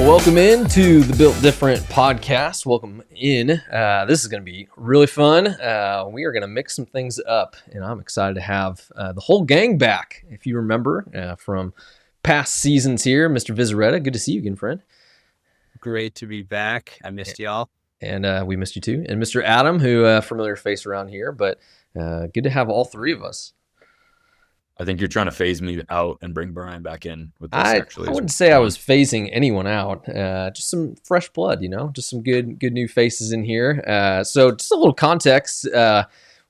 Welcome into the Built Different podcast. Welcome in. This is going to be really fun. We are going to mix some things up, and I'm excited to have the whole gang back. If you remember from past seasons here, Mr. Vizarreta, good to see you again, friend. Great to be back. I missed y'all. And we missed you too. And Mr. Adam, who familiar face around here, but good to have all three of us. I think you're trying to phase me out and bring Brian back in with this. I wouldn't say I was phasing anyone out. Just some fresh blood, just some good new faces in here. So just a little context.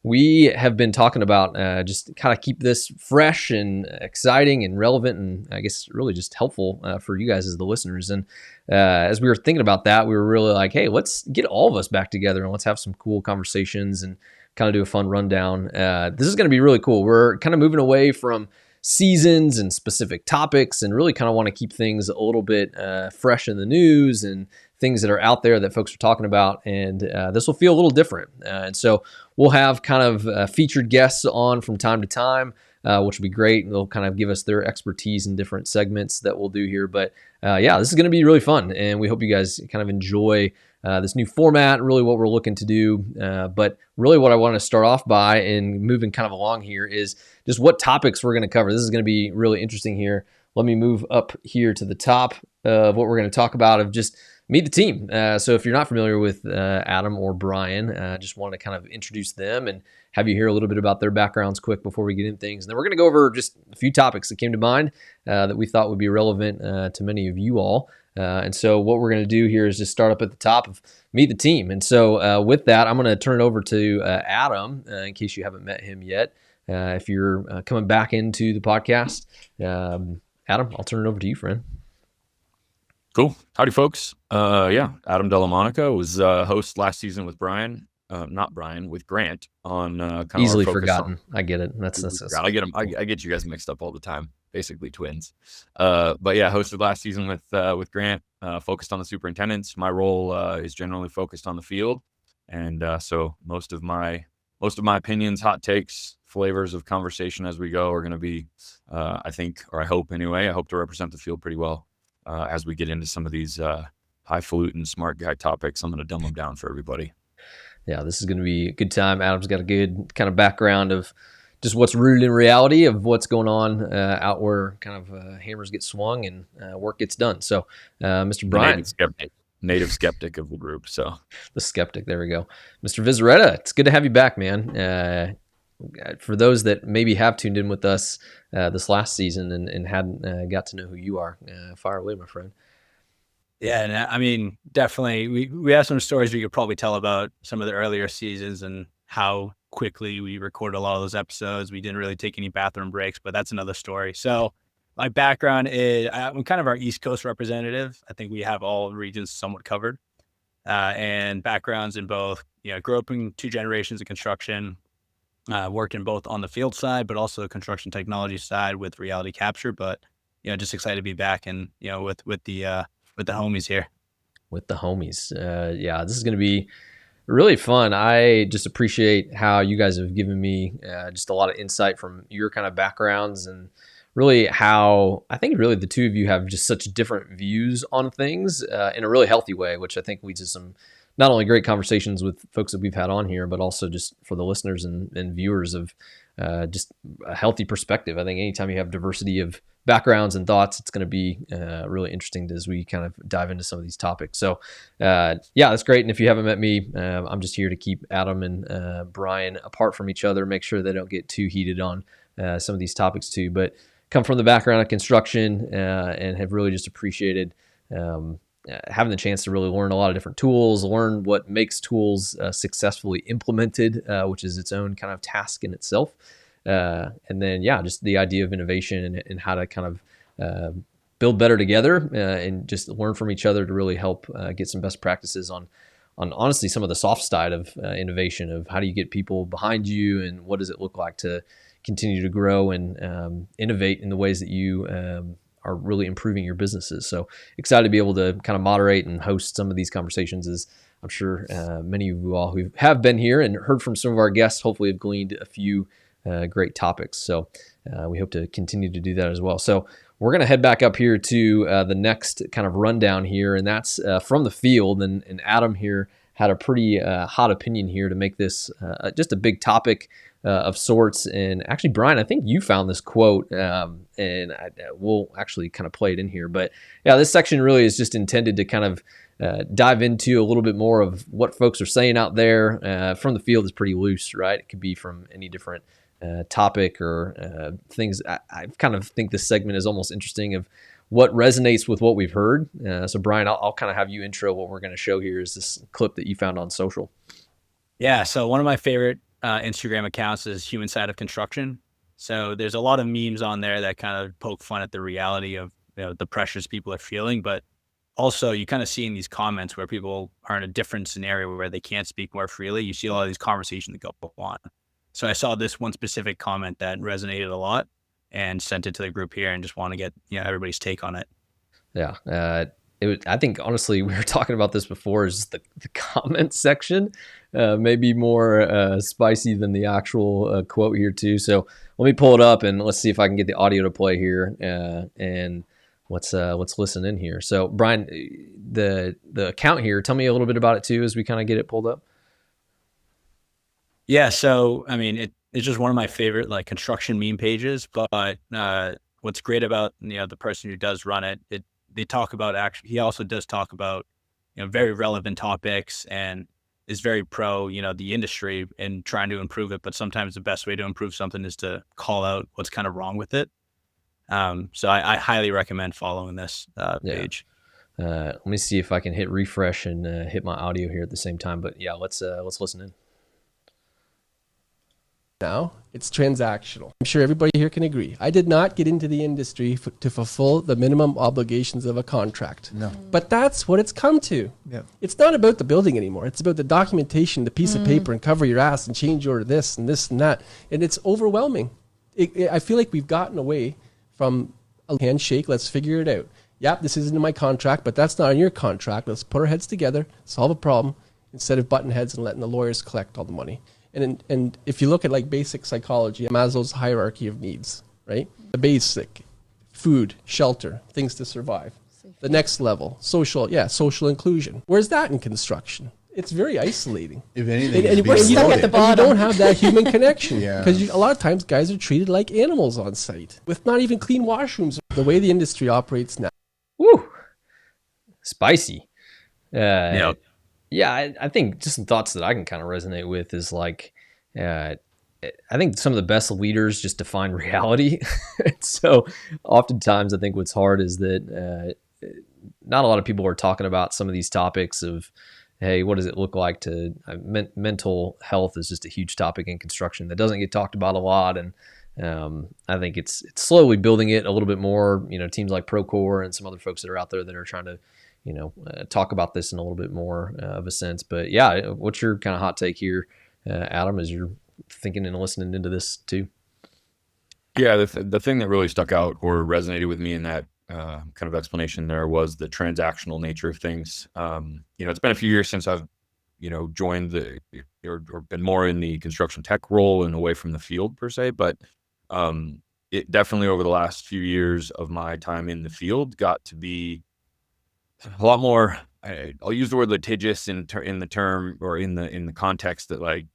We have been talking about just kind of keep this fresh and exciting and relevant, and I guess really just helpful for you guys as the listeners. And as we were thinking about that, we were really like, hey, let's get all of us back together and let's have some cool conversations and kind of do a fun rundown. This is going to be really cool. We're kind of moving away from seasons and specific topics and really kind of want to keep things a little bit fresh in the news and things that are out there that folks are talking about. And this will feel a little different. And so we'll have kind of featured guests on from time to time, which will be great. They'll kind of give us their expertise in different segments that we'll do here. But yeah, this is going to be really fun. And we hope you guys kind of enjoy this new format, really what we're looking to do. But really what I want to start off by and moving kind of along here is just what topics we're going to cover. This is going to be really interesting here. Let me move up here to the top of what we're going to talk about of just meet the team. So if you're not familiar with Adam or Brian, just want to kind of introduce them and have you hear a little bit about their backgrounds quick before we get into things. And then we're going to go over just a few topics that came to mind that we thought would be relevant to many of you all. And so what we're going to do here is just start up at the top of meet the team. And so with that, I'm going to turn it over to Adam in case you haven't met him yet. If you're coming back into the podcast, Adam, I'll turn it over to you, friend. Cool. Howdy, folks. Adam Della was host last season with Brian. Not Brian, with Grant on kind of easily forgotten. I get it. That's I get them. I get you guys mixed up all the time. Basically twins. But yeah, hosted last season with Grant. Focused on the superintendents. My role is generally focused on the field, and so most of my opinions, hot takes, flavors of conversation as we go are going to be, I think, or I hope anyway. I hope to represent the field pretty well as we get into some of these highfalutin smart guy topics. I'm going to dumb them down for everybody. Yeah, this is going to be a good time. Adam's got a good kind of background of just what's rooted in reality of what's going on out where kind of hammers get swung and work gets done. So, Mr. Brian. Native skeptic of the group. So the skeptic, there we go. Mr. Vizarreta, it's good to have you back, man. For those that maybe have tuned in with us this last season and hadn't got to know who you are, fire away, my friend. Yeah, and I mean, definitely, we have some stories we could probably tell about some of the earlier seasons and how quickly we recorded a lot of those episodes. We didn't really take any bathroom breaks, but that's another story. So my background is I'm kind of our East Coast representative. I think we have all regions somewhat covered, and backgrounds in both, grew up in two generations of construction, working both on the field side, but also the construction technology side with reality capture. But, just excited to be back and, with the homies here. With the homies. Yeah, this is going to be really fun. I just appreciate how you guys have given me just a lot of insight from your kind of backgrounds and really how I think really the two of you have just such different views on things in a really healthy way, which I think leads to some not only great conversations with folks that we've had on here, but also just for the listeners and viewers of just a healthy perspective. I think anytime you have diversity of backgrounds and thoughts, it's going to be really interesting as we kind of dive into some of these topics. So yeah, that's great. And if you haven't met me, I'm just here to keep Adam and Brian apart from each other, make sure they don't get too heated on some of these topics too, but come from the background of construction and have really just appreciated having the chance to really learn a lot of different tools, learn what makes tools successfully implemented, which is its own kind of task in itself. And then, yeah, just the idea of innovation and how to kind of build better together and just learn from each other to really help get some best practices on honestly some of the soft side of innovation of how do you get people behind you and what does it look like to continue to grow and innovate in the ways that you are really improving your businesses. So excited to be able to kind of moderate and host some of these conversations, as I'm sure many of you all who have been here and heard from some of our guests hopefully have gleaned a few great topics. So we hope to continue to do that as well. So we're going to head back up here to the next kind of rundown here, and that's from the field. And Adam here had a pretty hot opinion here to make this just a big topic of sorts. And actually, Brian, I think you found this quote, and we'll actually kind of play it in here. But yeah, this section really is just intended to kind of dive into a little bit more of what folks are saying out there. From the field is pretty loose, right? It could be from any different topic or things. I kind of think this segment is almost interesting of what resonates with what we've heard. So Brian, I'll kind of have you intro what we're going to show here is this clip that you found on social. Yeah. So one of my favorite Instagram accounts is Human Side of Construction. So there's a lot of memes on there that kind of poke fun at the reality of the pressures people are feeling, but also you kind of see in these comments where people are in a different scenario where they can't speak more freely. You see a lot of these conversations that go on. So I saw this one specific comment that resonated a lot and sent it to the group here and just want to get everybody's take on it. Yeah. I think, honestly, we were talking about this before, is the comment section maybe more spicy than the actual quote here too. So let me pull it up and let's see if I can get the audio to play here. And let's listen in here. So Brian, the account here, tell me a little bit about it too as we kind of get it pulled up. Yeah, so I mean, it's just one of my favorite like construction meme pages. But what's great about the person who does run it, they talk about he also does talk about very relevant topics and is very pro the industry and trying to improve it. But sometimes the best way to improve something is to call out what's kind of wrong with it. So I highly recommend following this page. Let me see if I can hit refresh and hit my audio here at the same time. But yeah, let's listen in. Now, it's transactional. I'm sure everybody here can agree. I did not get into the industry to fulfill the minimum obligations of a contract. No. But that's what it's come to. Yeah. It's not about the building anymore. It's about the documentation, the piece of paper, and cover your ass and change order this and this and that. And it's overwhelming. I feel like we've gotten away from a handshake. Let's figure it out. Yep, this isn't in my contract, but that's not in your contract. Let's put our heads together, solve a problem, instead of butting heads and letting the lawyers collect all the money. And if you look at like basic psychology, Maslow's hierarchy of needs, right? The basic, food, shelter, things to survive. Safety. The next level, social inclusion. Where's that in construction? It's very isolating. If anything, and we're stuck at the bottom. You don't have that human connection. Yeah. Because a lot of times guys are treated like animals on site with not even clean washrooms. The way the industry operates now. Woo! Spicy. Yep. Yeah, I think just some thoughts that I can kind of resonate with is like, I think some of the best leaders just define reality. So oftentimes I think what's hard is that not a lot of people are talking about some of these topics of, hey, what does it look like to mental health is just a huge topic in construction that doesn't get talked about a lot. And I think it's slowly building it a little bit more, teams like Procore and some other folks that are out there that are trying to talk about this in a little bit more of a sense. But yeah, what's your kind of hot take here, Adam, as you're thinking and listening into this too? Yeah, the thing that really stuck out or resonated with me in that kind of explanation there was the transactional nature of things. It's been a few years since I've, joined or been more in the construction tech role and away from the field per se, but it definitely over the last few years of my time in the field got to be a lot more. I'll use the word litigious in the term or in the context that like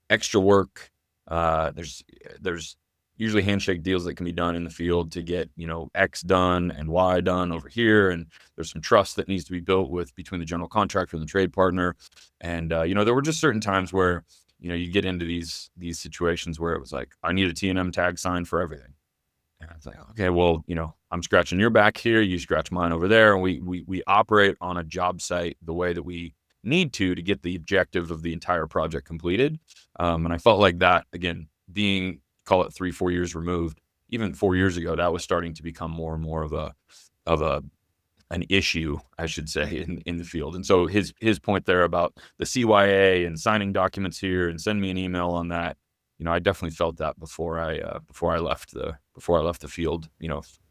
extra work. There's usually handshake deals that can be done in the field to get X done and Y done over here, and there's some trust that needs to be built between the general contractor and the trade partner. And there were just certain times where you get into these situations where it was like, I need a T&M tag signed for everything. And it's like, okay, well, I'm scratching your back here, you scratch mine over there, and we operate on a job site the way that we need to get the objective of the entire project completed. And I felt like that, again, being, call it 3-4 years removed, even 4 years ago, that was starting to become more and more of an issue, I should say, in the field. And so his point there about the CYA and signing documents here and send me an email on that, I definitely felt that before I left the field,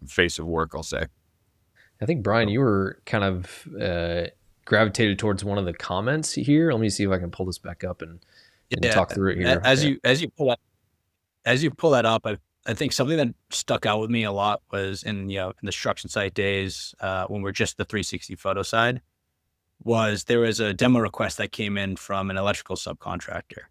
face of work, I'll say. I think, Brian, you were kind of gravitated towards one of the comments here. Let me see if I can pull this back up and talk through it here. As you pull that up, I think something that stuck out with me a lot was in the construction site days, when we're just the 360 photo side, was there was a demo request that came in from an electrical subcontractor.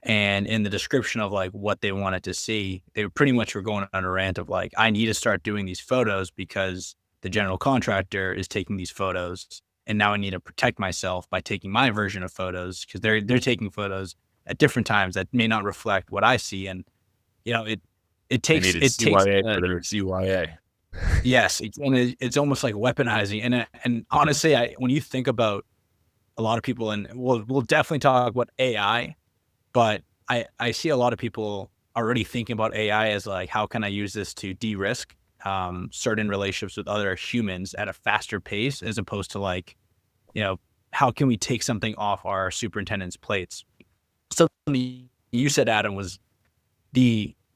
And in the description of like what they wanted to see, they pretty much were going on a rant of like, I need to start doing these photos because the general contractor is taking these photos. And now I need to protect myself by taking my version of photos because they're taking photos at different times that may not reflect what I see. And, it takes, CYA for their CYA. yes. It's almost like weaponizing. And honestly, when you think about a lot of people, and we'll definitely talk about AI, but I see a lot of people already thinking about AI as like, how can I use this to de-risk certain relationships with other humans at a faster pace, as opposed to like, how can we take something off our superintendent's plates? Something you said, Adam, was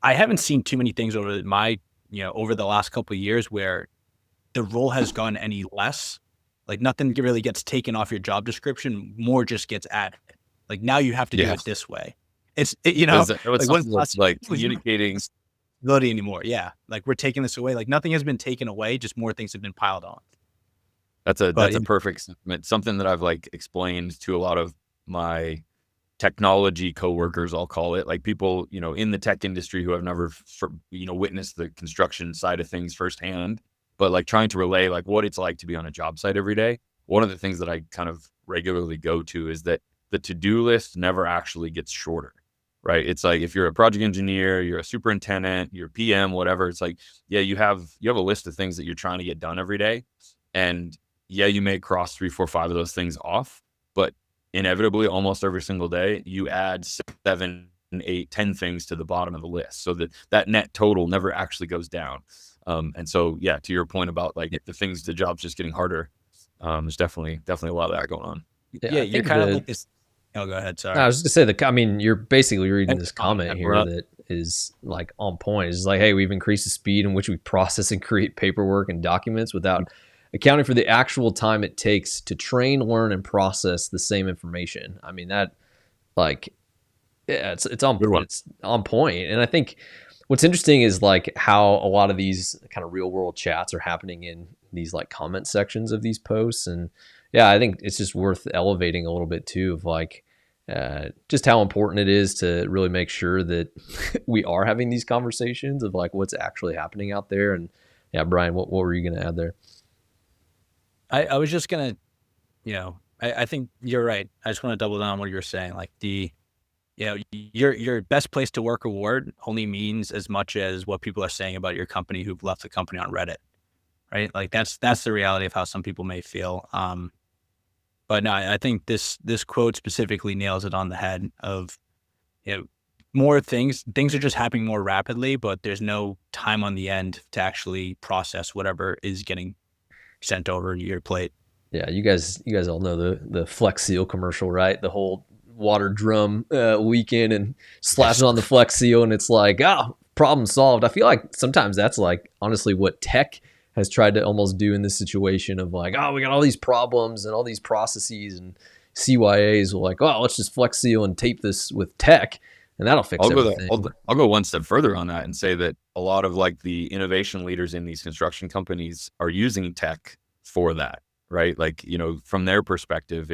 I haven't seen too many things over over the last couple of years where the role has gone any less. Like nothing really gets taken off your job description, more just gets added. Like now you have to do it this way. It's like communicating ability anymore. Yeah. Like we're taking this away. Like nothing has been taken away, just more things have been piled on. That's a perfect sentiment. Something that I've like explained to a lot of my technology coworkers, I'll call it, like people, in the tech industry who have never, witnessed the construction side of things firsthand, but like trying to relay like what it's like to be on a job site every day. One of the things that I kind of regularly go to is that the to-do list never actually gets shorter, right? It's like if you're a project engineer, you're a superintendent, you're a PM, whatever. It's like, yeah, you have a list of things that you're trying to get done every day. And yeah, you may cross 3, 4, 5 of those things off, but inevitably almost every single day, you add 6, 7, 8, 10 things to the bottom of the list. So that net total never actually goes down. And so, yeah, to your point about like the job's just getting harder. There's definitely a lot of that going on. Yeah, you're kind of like this. Oh, go ahead. Sorry. I was just gonna say you're basically reading this comment here that is like on point. It's like, hey, we've increased the speed in which we process and create paperwork and documents without accounting for the actual time it takes to train, learn, and process the same information. I mean, that like, yeah, it's on point. And I think what's interesting is like how a lot of these kind of real world chats are happening in these like comment sections of these posts. And yeah, I think it's just worth elevating a little bit too of like just how important it is to really make sure that we are having these conversations of like what's actually happening out there. And yeah, Brian, what were you going to add there? I was just going to, I think you're right. I just want to double down on what you were saying. Like your best place to work award only means as much as what people are saying about your company who've left the company on Reddit, right? Like that's the reality of how some people may feel. But no, I think this quote specifically nails it on the head of, more things are just happening more rapidly, but there's no time on the end to actually process whatever is getting sent over your plate. Yeah, you guys all know the Flex Seal commercial, right? The whole water drum leak in and slash it on the Flex Seal, and it's like, problem solved. I feel like sometimes that's like honestly what tech has tried to almost do in this situation of like, we got all these problems and all these processes, and CYAs will like, let's just Flex Seal and tape this with tech, and that'll fix everything. I'll go one step further on that and say that a lot of like the innovation leaders in these construction companies are using tech for that, right? Like, from their perspective,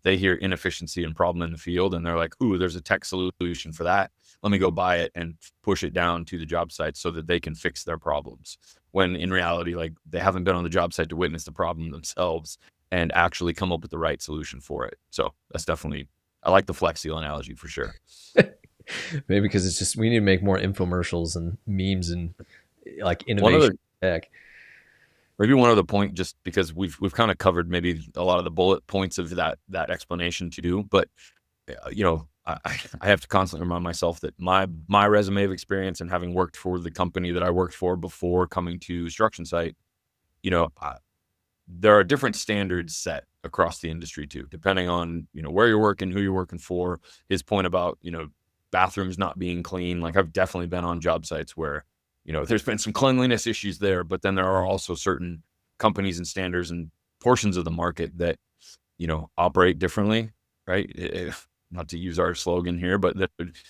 they hear inefficiency and problem in the field and they're like, ooh, there's a tech solution for that. Let me go buy it and push it down to the job site so that they can fix their problems. When in reality, like they haven't been on the job site to witness the problem themselves and actually come up with the right solution for it. So that's definitely, I like the Flex Seal analogy for sure. Maybe because it's just, we need to make more infomercials and memes and like innovation tech. Maybe one other point, just because we've kind of covered maybe a lot of the bullet points of that explanation to do, but I have to constantly remind myself that my resume of experience and having worked for the company that I worked for before coming to construction site, there are different standards set across the industry too, depending on, where you're working, who you're working for. His point about, bathrooms not being clean. Like I've definitely been on job sites where, there's been some cleanliness issues there, but then there are also certain companies and standards and portions of the market that, operate differently, right? Not to use our slogan here, but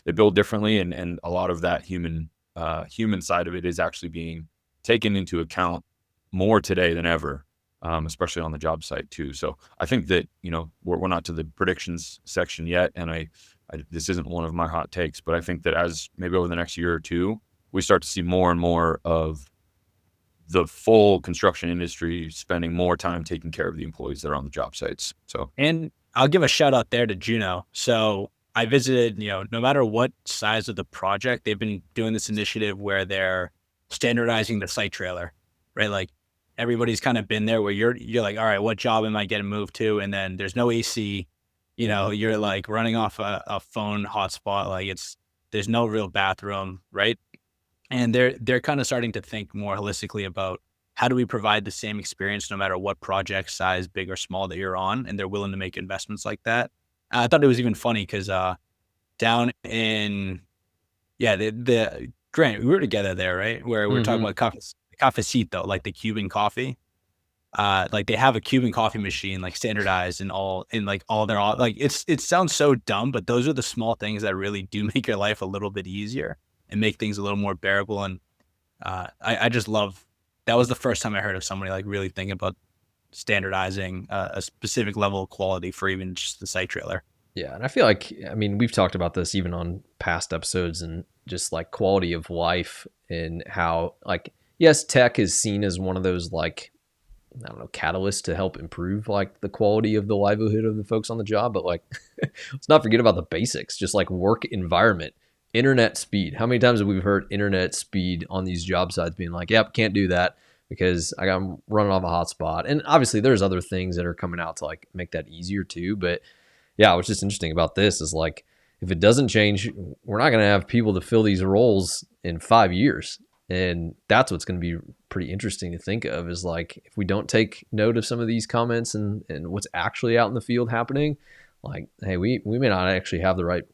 they build differently. And a lot of that human human side of it is actually being taken into account more today than ever, especially on the job site too. So I think that, we're not to the predictions section yet, and this isn't one of my hot takes, but I think that as maybe over the next year or two, we start to see more and more of the full construction industry spending more time taking care of the employees that are on the job sites. So, and I'll give a shout out there to Juno. So I visited, no matter what size of the project, they've been doing this initiative where they're standardizing the site trailer, right? Like everybody's kind of been there where you're like, all right, what job am I getting moved to? And then there's no AC, you're like running off a phone hotspot. Like there's no real bathroom, right? And they're kind of starting to think more holistically about how do we provide the same experience no matter what project size, big or small, that you're on, and they're willing to make investments like that. I thought it was even funny because down in the Grant, we were together there, right? Where we were talking about cafecito, like the Cuban coffee. Like they have a Cuban coffee machine like standardized in all their like it sounds so dumb, but those are the small things that really do make your life a little bit easier and make things a little more bearable. And I just love, that was the first time I heard of somebody like really thinking about standardizing a specific level of quality for even just the site trailer. Yeah. And I feel like, we've talked about this even on past episodes, and just like quality of life, and how like, yes, tech is seen as one of those like, I don't know, catalysts to help improve like the quality of the livelihood of the folks on the job. But like, let's not forget about the basics, just like work environment. Internet speed. How many times have we heard internet speed on these job sites being like, yep, can't do that because I'm running off a hotspot. And obviously there's other things that are coming out to like make that easier too. But yeah, what's just interesting about this is like, if it doesn't change, we're not going to have people to fill these roles in 5 years. And that's what's going to be pretty interesting to think of, is like, if we don't take note of some of these comments and what's actually out in the field happening, like, hey, we may not actually have the right,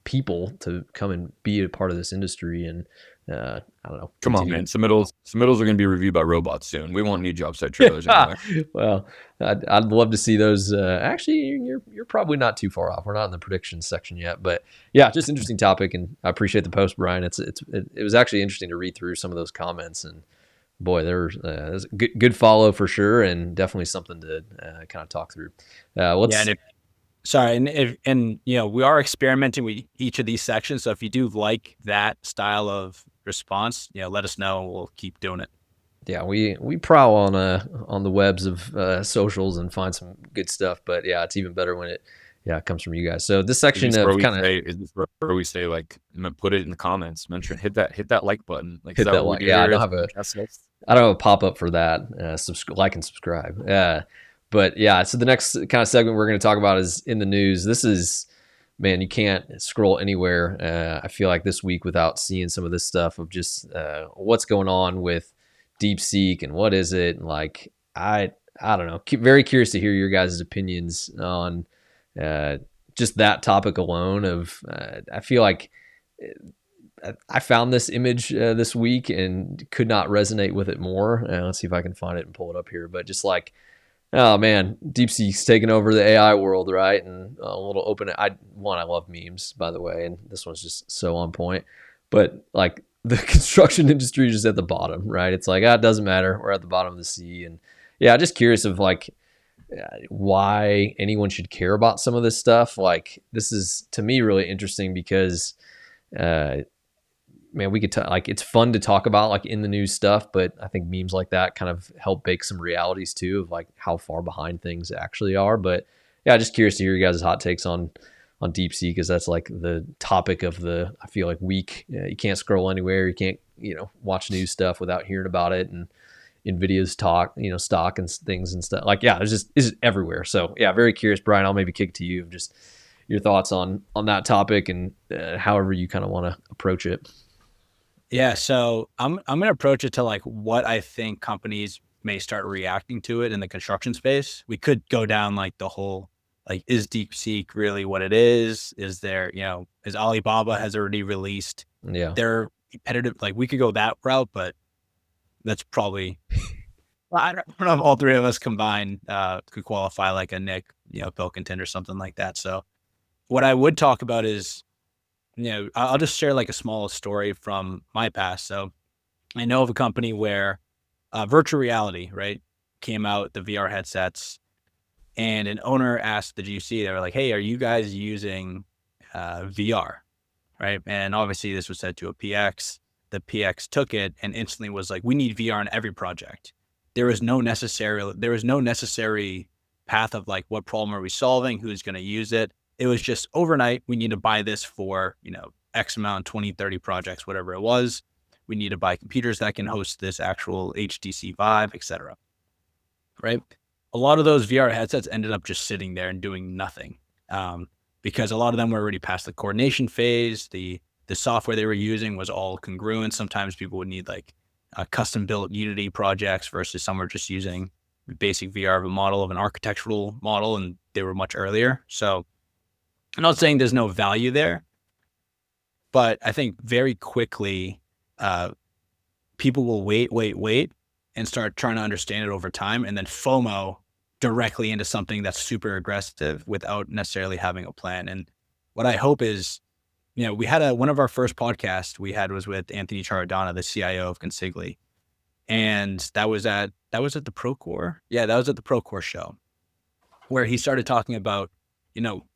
people to come and be a part of this industry. And I don't know. Come on, man. Submittals are going to be reviewed by robots soon. We won't need job site trailers anyway. Well, I'd love to see those. Actually, you're probably not too far off. We're not in the predictions section yet, but yeah, just interesting topic. And I appreciate the post, Brian. It was actually interesting to read through some of those comments, and boy, there's a good follow for sure, and definitely something to kind of talk through. We are experimenting with each of these sections. So if you do like that style of response, let us know and we'll keep doing it. Yeah, we prowl on the webs of socials and find some good stuff. But yeah, it's even better when it comes from you guys. So this section of kind of, is this where we say like, put it in the comments, mention, hit that like button. Like, hit that like. Yeah, I don't have a pop up for that. Like and subscribe. But yeah, so the next kind of segment we're going to talk about is in the news. This is, man, you can't scroll anywhere. I feel like this week without seeing some of this stuff of just what's going on with Deepseek and what is it. And like, I don't know. Very curious to hear your guys' opinions on just that topic alone. I feel like I found this image this week and could not resonate with it more. Let's see if I can find it and pull it up here. But just like, oh man, Deepseek's taking over the AI world, right? And a little open. I love memes, by the way, and this one's just so on point. But like, the construction industry is just at the bottom, right? It's like, it doesn't matter. We're at the bottom of the sea. And yeah, just curious of like why anyone should care about some of this stuff. Like, this is to me really interesting because man, we could like, it's fun to talk about like in the news stuff, but I think memes like that kind of help bake some realities too of like how far behind things actually are. But yeah, just curious to hear you guys' hot takes on Deepseek, because that's like the topic of the, I feel like, week. You can't scroll anywhere. You can't, watch news stuff without hearing about it. And NVIDIA's talk, stock and things and stuff. Like, yeah, it's everywhere. So yeah, very curious, Brian. I'll maybe kick it to you of just your thoughts on that topic and however you kind of want to approach it. Yeah, so I'm gonna approach it to like what I think companies may start reacting to it in the construction space. We could go down like the whole, like, is Deepseek really what it is? Is there, is Alibaba has already released their competitive, like we could go that route, but that's probably, I don't know if all three of us combined could qualify like a Nick, Pilkington or something like that. So what I would talk about is, I'll just share like a small story from my past. So I know of a company where virtual reality, right, came out, the VR headsets, and an owner asked the GC, they were like, hey, are you guys using VR? Right. And obviously this was said to a PX. The PX took it and instantly was like, we need VR in every project. There was no necessary path of like, what problem are we solving? Who's going to use it? It was just overnight. We need to buy this for, X amount, 20, 30 projects, whatever it was. We need to buy computers that can host this actual HTC Vive, etc. Right. A lot of those VR headsets ended up just sitting there and doing nothing. Because a lot of them were already past the coordination phase. The software they were using was all congruent. Sometimes people would need like custom built Unity projects versus some were just using basic VR of a model of an architectural model, and they were much earlier. So I'm not saying there's no value there, but I think very quickly people will wait and start trying to understand it over time, and then FOMO directly into something that's super aggressive without necessarily having a plan. And what I hope is, we had one of our first podcasts we had was with Anthony Charadonna, the CIO of Consigli. And that was at the Procore. Yeah, that was at the Procore show where he started talking about,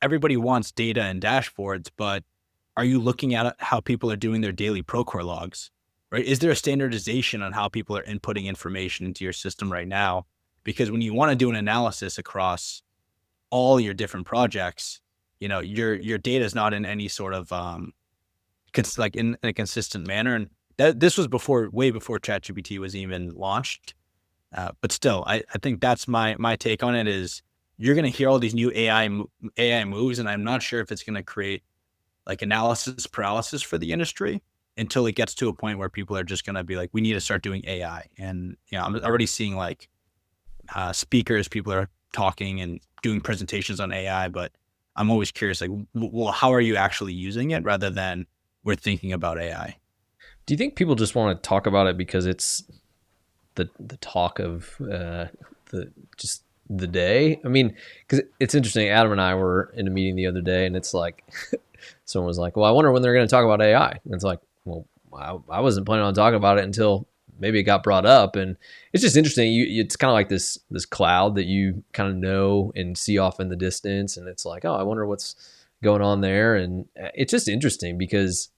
everybody wants data and dashboards, but are you looking at how people are doing their daily Procore logs, right? Is there a standardization on how people are inputting information into your system right now? Because when you want to do an analysis across all your different projects, your data is not in any sort of in a consistent manner. And this was way before ChatGPT was even launched. But still, I think that's my take on it is you're going to hear all these new AI moves, and I'm not sure if it's going to create like analysis paralysis for the industry until it gets to a point where people are just going to be like, we need to start doing AI. And I'm already seeing like speakers, people are talking and doing presentations on AI, but I'm always curious, like, well, how are you actually using it rather than we're thinking about AI? Do you think people just want to talk about it because it's the talk of the day? I mean, because it's interesting. Adam and I were in a meeting the other day, and it's like someone was like, well, I wonder when they're going to talk about AI. And it's like, well, I wasn't planning on talking about it until maybe it got brought up. And it's just interesting. It's kind of like this cloud that you kind of know and see off in the distance. And it's like, oh, I wonder what's going on there. And it's just interesting because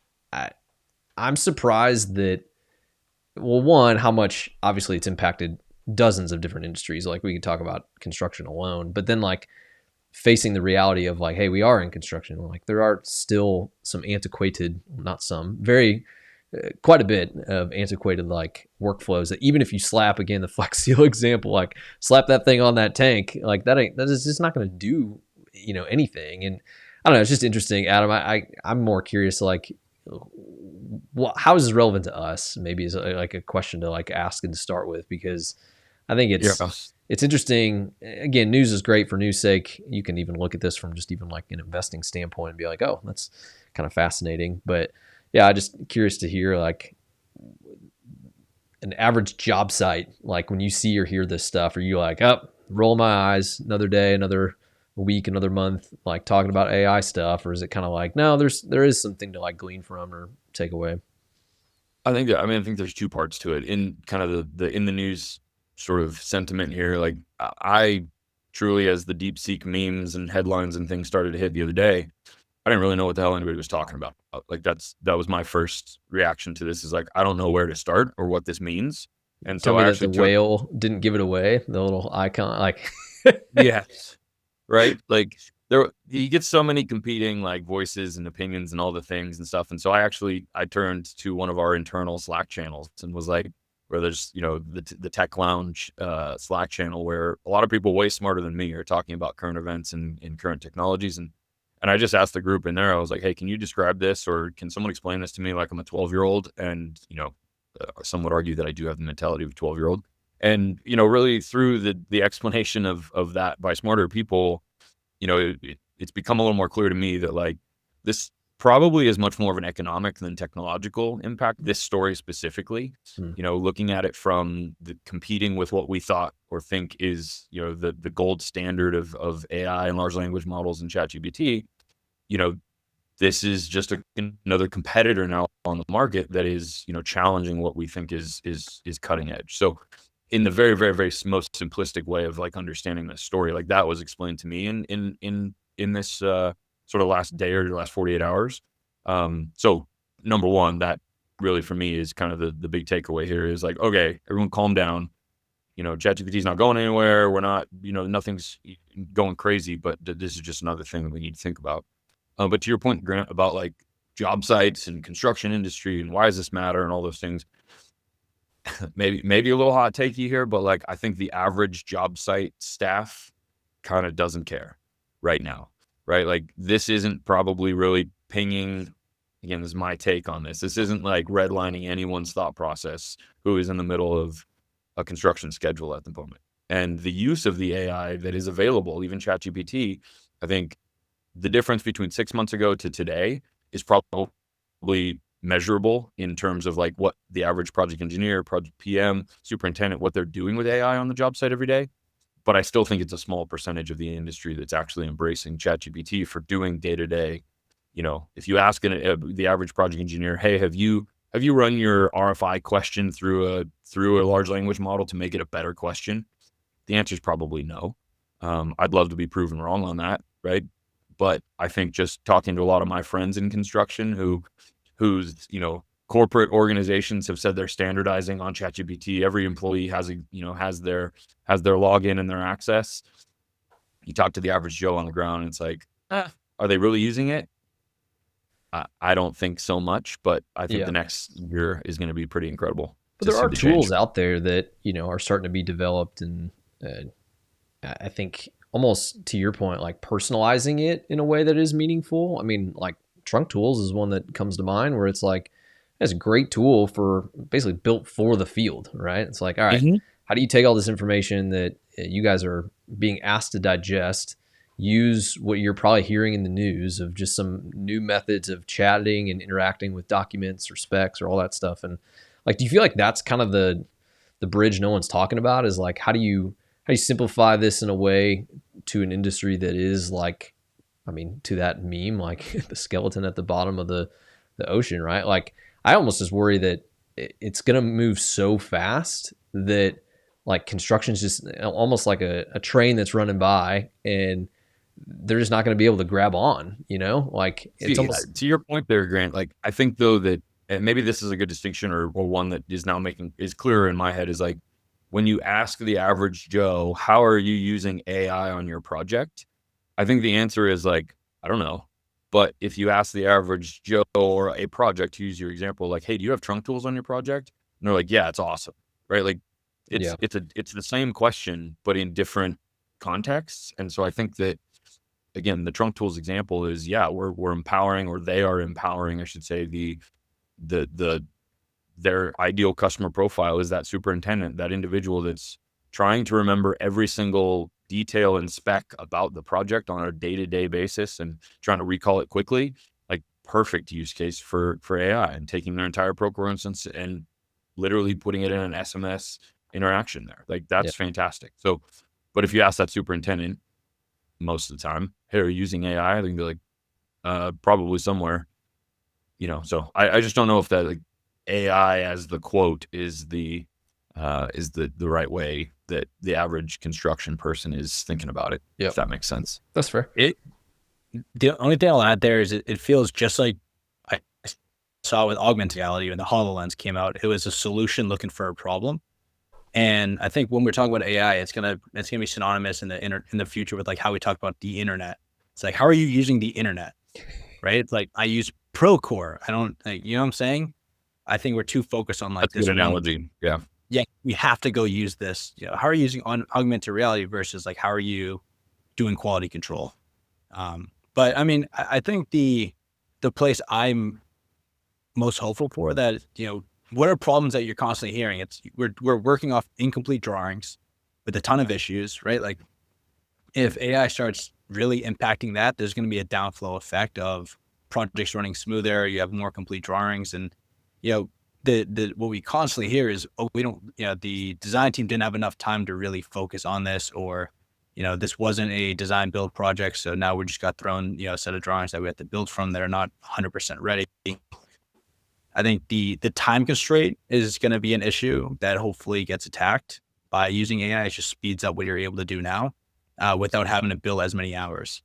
I'm surprised that, well, one, how much obviously it's impacted dozens of different industries. Like we could talk about construction alone, but then like facing the reality of like, hey, we are in construction. Like there are still some antiquated, not some, very quite a bit of antiquated like workflows that even if you slap, again, the Flex Seal example, like slap that thing on that tank, like that is just not going to do, anything. And I don't know, it's just interesting, Adam. I'm more curious, like, how is this relevant to us? Maybe is like a question to like ask and to start with, because I think it's interesting. Again, news is great for news sake. You can even look at this from just even like an investing standpoint and be like, oh, that's kind of fascinating. But yeah, I'm just curious to hear like an average job site. Like when you see or hear this stuff, are you like, oh, roll my eyes, another day, another week, another month, like talking about AI stuff? Or is it kind of like, no, there is something to like glean from or take away? I think there's two parts to it. In kind of the in the news sort of sentiment here, like I truly, as the Deepseek memes and headlines and things started to hit the other day, I didn't really know what the hell anybody was talking about. Like that was my first reaction to this, is like, I don't know where to start or what this means. And Tell so me I that actually the whale didn't give it away, the little icon, like yes, right. Like you get so many competing like voices and opinions and all the things and stuff. And so I turned to one of our internal Slack channels and was like, where there's, the Tech Lounge Slack channel, where a lot of people way smarter than me are talking about current events and current technologies. And I just asked the group in there, I was like, hey, can you describe this, or can someone explain this to me like I'm a 12-year-old? And, some would argue that I do have the mentality of a 12-year-old. And, really through the explanation of that by smarter people, it's become a little more clear to me that like this probably is much more of an economic than technological impact, this story specifically. Looking at it from the competing with what we thought or think is, the gold standard of AI and large language models and ChatGPT, this is just another competitor now on the market that is, challenging what we think is cutting edge. So in the very, very, very most simplistic way of like understanding this story, like that was explained to me in this sort of last day or last 48 hours. So number one, that really for me is kind of the big takeaway here is like, okay, everyone calm down. ChatGPT is not going anywhere. We're not, nothing's going crazy, but this is just another thing that we need to think about. But to your point, Grant, about like job sites and construction industry and why does this matter and all those things, maybe a little hot takey here, but like I think the average job site staff kind of doesn't care right now, right? Like this isn't probably really pinging. Again, this is my take on this. This isn't like redlining anyone's thought process who is in the middle of a construction schedule at the moment. And the use of the AI that is available, even ChatGPT, I think the difference between 6 months ago to today is probably measurable in terms of like what the average project engineer, project PM, superintendent, what they're doing with AI on the job site every day. But I still think it's a small percentage of the industry that's actually embracing ChatGPT for doing day-to-day. If you ask the average project engineer, hey, have you run your RFI question through a large language model to make it a better question? The answer is probably no. I'd love to be proven wrong on that, right? But I think just talking to a lot of my friends in construction whose corporate organizations have said they're standardizing on ChatGPT. Every employee has their login and their access. You talk to the average Joe on the ground, and it's like, are they really using it? I don't think so much, but I think the next year is going to be pretty incredible. But there are tools out there that are starting to be developed, and I think almost to your point, like personalizing it in a way that is meaningful. I mean, like Trunk Tools is one that comes to mind where it's like, it's a great tool for basically built for the field, right? It's like, all right, how do you take all this information that you guys are being asked to digest, use what you're probably hearing in the news of just some new methods of chatting and interacting with documents or specs or all that stuff. And like, do you feel like that's kind of the bridge no one's talking about, is like, how do you simplify this in a way to an industry that is like, I mean, to that meme, like the skeleton at the bottom of the ocean, right? Like, I almost just worry that it's going to move so fast that like construction's just almost like a train that's running by, and they're just not going to be able to grab on, like it's almost to your point there, Grant. Like, I think though that, and maybe this is a good distinction or one that is clearer in my head, is like, when you ask the average Joe, how are you using AI on your project? I think the answer is like, I don't know. But if you ask the average Joe or a project, to use your example, like, hey, do you have Trunk Tools on your project? And they're like, yeah, it's awesome, right? Like, it's the same question, but in different contexts. And so I think that, again, the Trunk Tools example is, we're empowering, or they are empowering, I should say, their ideal customer profile is that superintendent, that individual that's trying to remember every single detail and spec about the project on a day-to-day basis and trying to recall it quickly. Like, perfect use case for AI, and taking their entire Procore instance and literally putting it in an SMS interaction there. Like, that's fantastic. So, but if you ask that superintendent most of the time, hey, are you using AI? They'd be like, probably somewhere, so I just don't know if that, like, AI as the quote is the right way that the average construction person is thinking about it. If that makes sense. That's fair. The only thing I'll add there is it feels just like I saw with augmented reality when the HoloLens came out. It was a solution looking for a problem. And I think when we're talking about AI, it's gonna be synonymous in the future with like how we talk about the internet. It's like, how are you using the internet? Right? It's like, I use Procore. I don't, like, you know what I'm saying? I think we're too focused on like That's this a good analogy. Yeah, we have to go use this. How are you using augmented reality versus like, how are you doing quality control? But I mean, I think the place I'm most hopeful for that, what are problems that you're constantly hearing? It's we're working off incomplete drawings with a ton of issues, right? Like, if AI starts really impacting that, there's going to be a downflow effect of projects running smoother. You have more complete drawings, and the what we constantly hear is, we don't, the design team didn't have enough time to really focus on this, or this wasn't a design build project. So now we just got thrown, a set of drawings that we have to build from that are not 100% ready. I think the time constraint is going to be an issue that hopefully gets attacked by using AI. It just speeds up what you're able to do now without having to bill as many hours.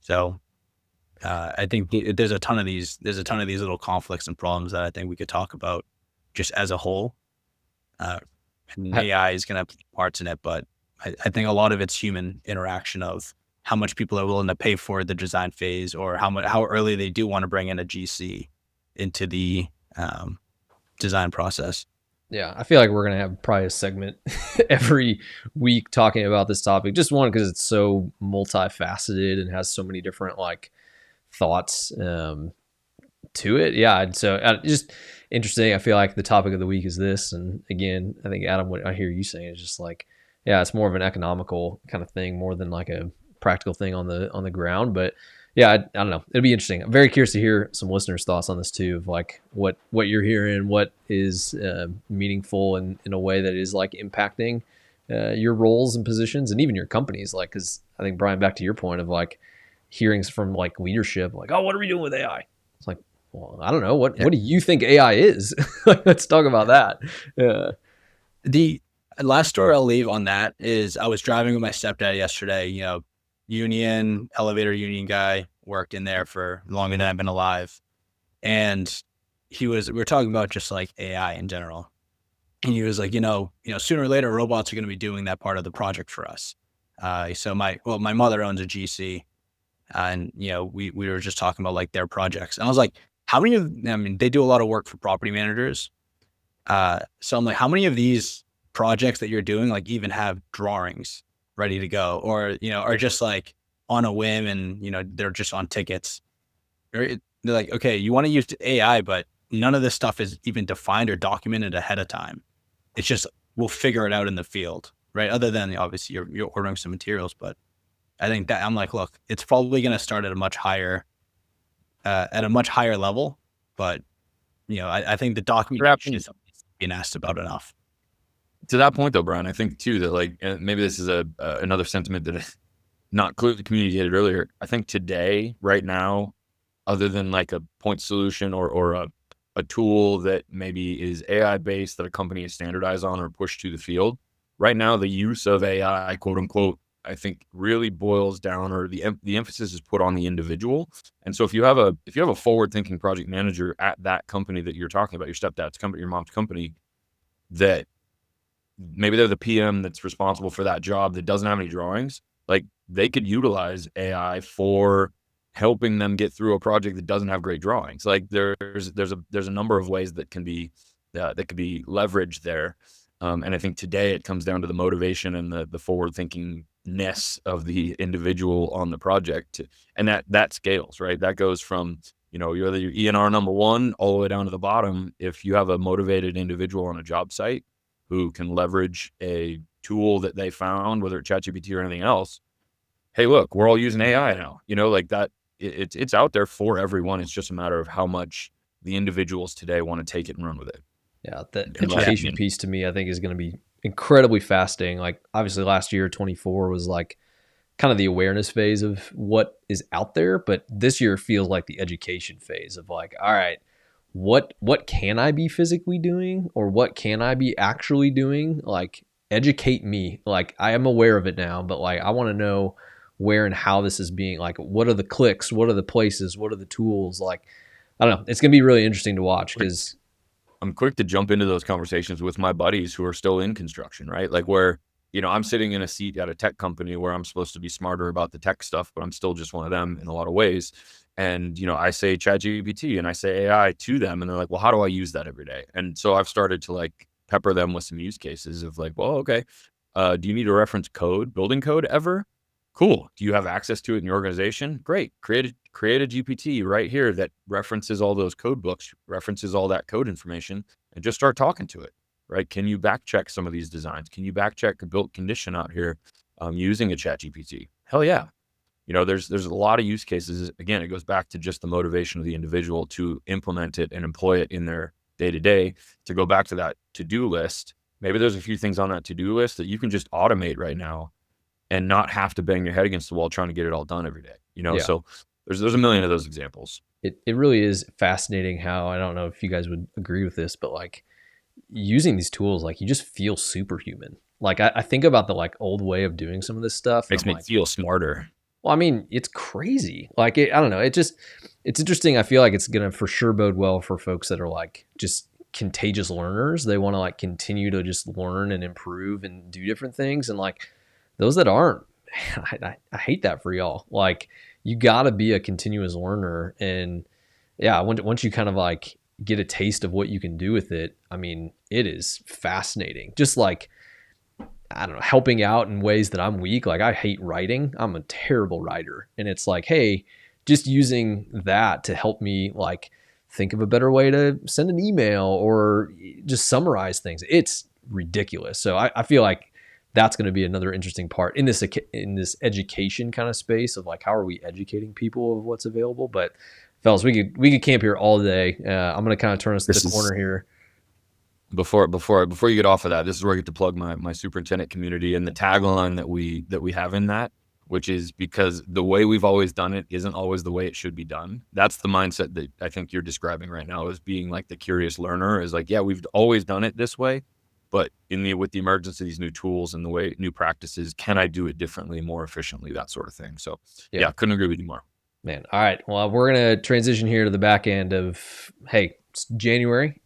So I think there's a ton of these little conflicts and problems that I think we could talk about just as a whole. And AI is going to have parts in it, but I think a lot of it's human interaction of how much people are willing to pay for the design phase, or how early they do want to bring in a GC into the design process. Yeah, I feel like we're gonna have probably a segment every week talking about this topic. Just one, because it's so multifaceted and has so many different like thoughts to it. Yeah, and so just interesting. I feel like the topic of the week is this, and again, I think Adam, what I hear you saying is just like, yeah, it's more of an economical kind of thing more than like a practical thing on the ground, but. Yeah, I don't know. It'll be interesting. I'm very curious to hear some listeners' thoughts on this too, of like what you're hearing, what is meaningful in a way that is like impacting your roles and positions, and even your companies. Like, because I think, Brian, back to your point of like hearing from like leadership, like, oh, what are we doing with AI? It's like, well, I don't know. What do you think AI is? Let's talk about that. The last story I'll leave on that is I was driving with my stepdad yesterday. Elevator union guy, worked in there for longer than I've been alive. And we were talking about just like AI in general. And he was like, sooner or later, robots are going to be doing that part of the project for us. So my mother owns a GC, and, we were just talking about like their projects. And I was like, they do a lot of work for property managers. So I'm like, how many of these projects that you're doing, like, even have drawings ready to go, or are just like on a whim, and they're just on tickets? They're like, okay, you want to use AI, but none of this stuff is even defined or documented ahead of time. It's just, we'll figure it out in the field, right? Other than obviously you're ordering some materials, but I think that I'm like, look, it's probably going to start at a much higher level, but I think the documentation is being asked about enough. To that point, though, Brian, I think too that like maybe this is another sentiment that is not clearly communicated earlier. I think today, right now, other than like a point solution or a tool that maybe is AI based that a company is standardized on or pushed to the field, right now the use of AI, quote unquote, I think really boils down, or the emphasis is put on the individual. And so if you have a forward thinking project manager at that company that you're talking about, your stepdad's company, your mom's company, that maybe they're the PM that's responsible for that job that doesn't have any drawings, like they could utilize AI for helping them get through a project that doesn't have great drawings. Like there's a number of ways that can be that could be leveraged there. And I think today it comes down to the motivation and the forward thinkingness of the individual on the project, and that scales, right? That goes from you're either your ENR number one all the way down to the bottom. If you have a motivated individual on a job site who can leverage a tool that they found, whether it's ChatGPT or anything else, hey, look, we're all using AI now. Like that, it's out there for everyone. It's just a matter of how much the individuals today want to take it and run with it. Yeah, the education piece to me, I think, is going to be incredibly fascinating. Like, obviously, last year, 24 was like kind of the awareness phase of what is out there, but this year feels like the education phase of like, all right, what can I be physically doing, or what can I be actually doing? Like, educate me. Like, I am aware of it now, but like, I want to know where and how this is being, like, what are the clicks? What are the places? What are the tools? Like, I don't know. It's going to be really interesting to watch, because I'm quick to jump into those conversations with my buddies who are still in construction, right? Like where, I'm sitting in a seat at a tech company where I'm supposed to be smarter about the tech stuff, but I'm still just one of them in a lot of ways. And, I say ChatGPT and I say AI to them, and they're like, well, how do I use that every day? And so I've started to like pepper them with some use cases of like, well, okay, do you need to reference building code ever? Cool. Do you have access to it in your organization? Great. Create a GPT right here that references all those code books, references all that code information, and just start talking to it, right? Can you back check some of these designs? Can you back check a built condition out here using a ChatGPT? Hell yeah. There's a lot of use cases. Again, it goes back to just the motivation of the individual to implement it and employ it in their day-to-day. To go back to that to-do list, maybe there's a few things on that to-do list that you can just automate right now and not have to bang your head against the wall trying to get it all done every day. Yeah. So there's a million of those examples. It really is fascinating how, I don't know if you guys would agree with this, but like using these tools, like you just feel superhuman. Like I think about the like old way of doing some of this stuff. Makes me feel smarter. Well, I mean, it's crazy. Like, I don't know. It's interesting. I feel like it's going to for sure bode well for folks that are like just contagious learners. They want to like continue to just learn and improve and do different things. And like those that aren't, I hate that for y'all. Like you got to be a continuous learner. And yeah, once you kind of like get a taste of what you can do with it, I mean, it is fascinating. Just like, I don't know, helping out in ways that I'm weak. Like I hate writing. I'm a terrible writer. And it's like, hey, just using that to help me like think of a better way to send an email or just summarize things. It's ridiculous. So I feel like that's going to be another interesting part in this education kind of space of like, how are we educating people of what's available? But fellas, we could camp here all day. I'm going to kind of turn us to the corner here. Before you get off of that, this is where I get to plug my superintendent community and the tagline that we have in that, which is because the way we've always done it isn't always the way it should be done. That's the mindset that I think you're describing right now, as being like the curious learner, is like, yeah, we've always done it this way, but with the emergence of these new tools and the way new practices, can I do it differently, more efficiently, that sort of thing. So yeah, couldn't agree with you more. Man. All right. Well, we're going to transition here to the back end of, hey, it's January.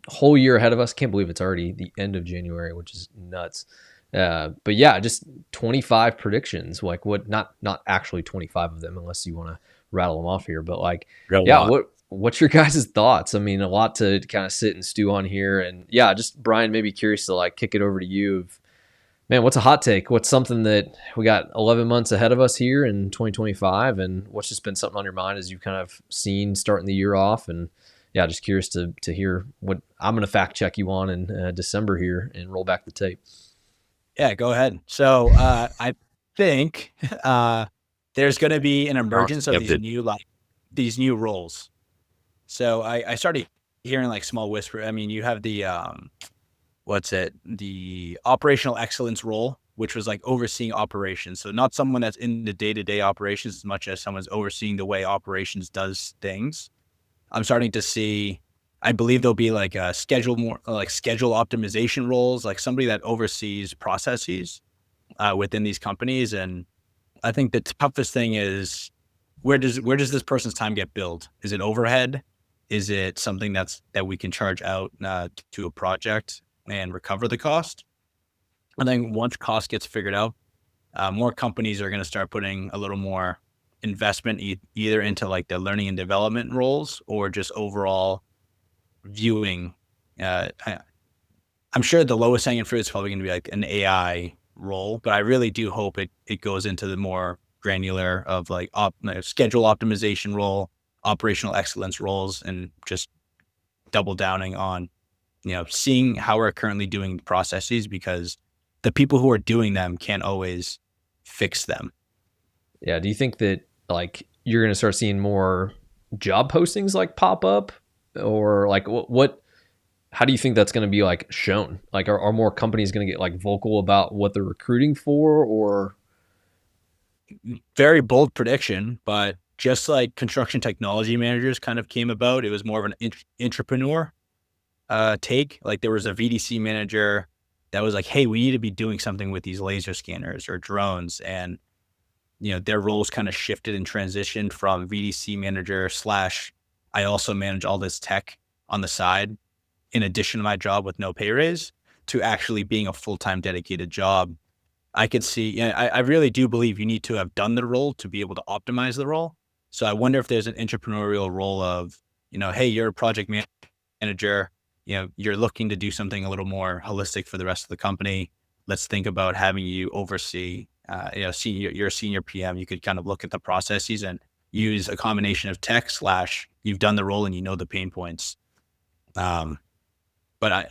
Whole year ahead of us. Can't believe it's already the end of January, which is nuts. But yeah, just 25 predictions. Like what? Not actually 25 of them, unless you want to rattle them off here. But like, what's your guys' thoughts? I mean, a lot to kind of sit and stew on here. And yeah, just Brian, maybe curious to like kick it over to you. Man, what's a hot take? What's something that we got 11 months ahead of us here in 2025, and what's just been something on your mind as you've kind of seen starting the year off? And yeah, just curious to hear what I'm going to fact check you on in December here and roll back the tape. Yeah, go ahead. So I think there's going to be an emergence of these new roles. So I started hearing like small whisper. I mean, you have the the operational excellence role, which was like overseeing operations. So not someone that's in the day-to-day operations as much as someone's overseeing the way operations does things. I'm starting to see, I believe there'll be like a schedule optimization roles, like somebody that oversees processes within these companies. And I think the toughest thing is where does this person's time get billed? Is it overhead? Is it something that we can charge out to a project and recover the cost? I think once cost gets figured out, more companies are going to start putting a little more investment either into like the learning and development roles or just overall viewing. I'm sure the lowest hanging fruit is probably going to be like an AI role, but I really do hope it goes into the more granular of like schedule optimization role, operational excellence roles, and just double downing on, seeing how we're currently doing processes, because the people who are doing them can't always fix them. Yeah. Do you think that like you're going to start seeing more job postings like pop up, or like how do you think that's going to be like shown? Like are more companies going to get like vocal about what they're recruiting for? Or very bold prediction, but just like construction technology managers kind of came about, it was more of an entrepreneur take. Like there was a VDC manager that was like, hey, we need to be doing something with these laser scanners or drones. And, their roles kind of shifted and transitioned from VDC manager / I also manage all this tech on the side in addition to my job with no pay raise, to actually being a full-time dedicated job. I could see, I really do believe you need to have done the role to be able to optimize the role. So I wonder if there's an entrepreneurial role of, hey, you're a project manager, you're looking to do something a little more holistic for the rest of the company. Let's think about having you oversee, you're a senior PM. You could kind of look at the processes and use a combination of tech / you've done the role and the pain points. But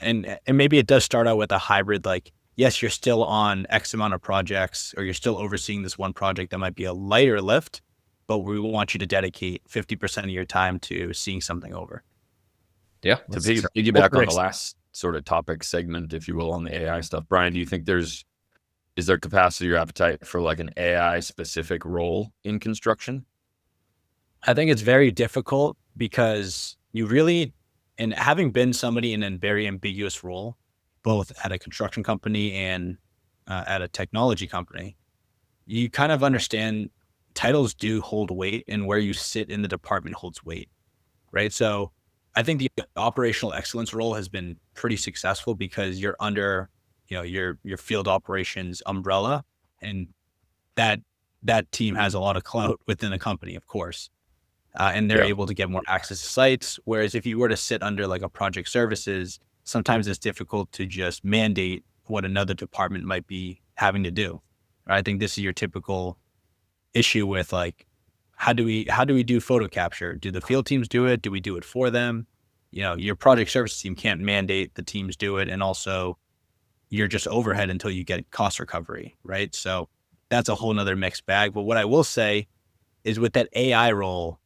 and maybe it does start out with a hybrid, like, yes, you're still on X amount of projects, or you're still overseeing this one project that might be a lighter lift, but we want you to dedicate 50% of your time to seeing something over. Yeah. To piggyback on the last sort of topic segment, if you will, on the AI stuff, Brian, do you think there's is there capacity or appetite for like an AI specific role in construction? I think it's very difficult because you really, and having been somebody in a very ambiguous role, both at a construction company and at a technology company, you kind of understand titles do hold weight, and where you sit in the department holds weight, right? So I think the operational excellence role has been pretty successful because you're under, your field operations umbrella, and that team has a lot of clout within the company, of course. And they're Yeah. able to get more access to sites. Whereas if you were to sit under like a project services, sometimes it's difficult to just mandate what another department might be having to do. I think this is your typical issue with like, how do we do photo capture? Do the field teams do it? Do we do it for them? Your project services team can't mandate the teams do it. And also you're just overhead until you get cost recovery, right? So that's a whole nother mixed bag. But what I will say is with that AI role,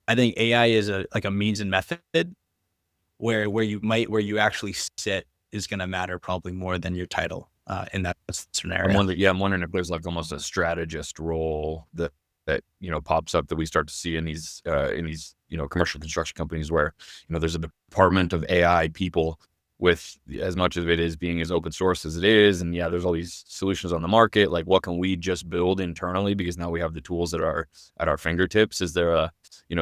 I think AI is a means and method where you actually sit is going to matter probably more than your title in that scenario. I'm wondering if there's like almost a strategist role that pops up that we start to see in these commercial construction companies where there's a department of AI people with as much of it is being as open source as it is, and there's all these solutions on the market. Like, what can we just build internally because now we have the tools that are at our fingertips? Is there a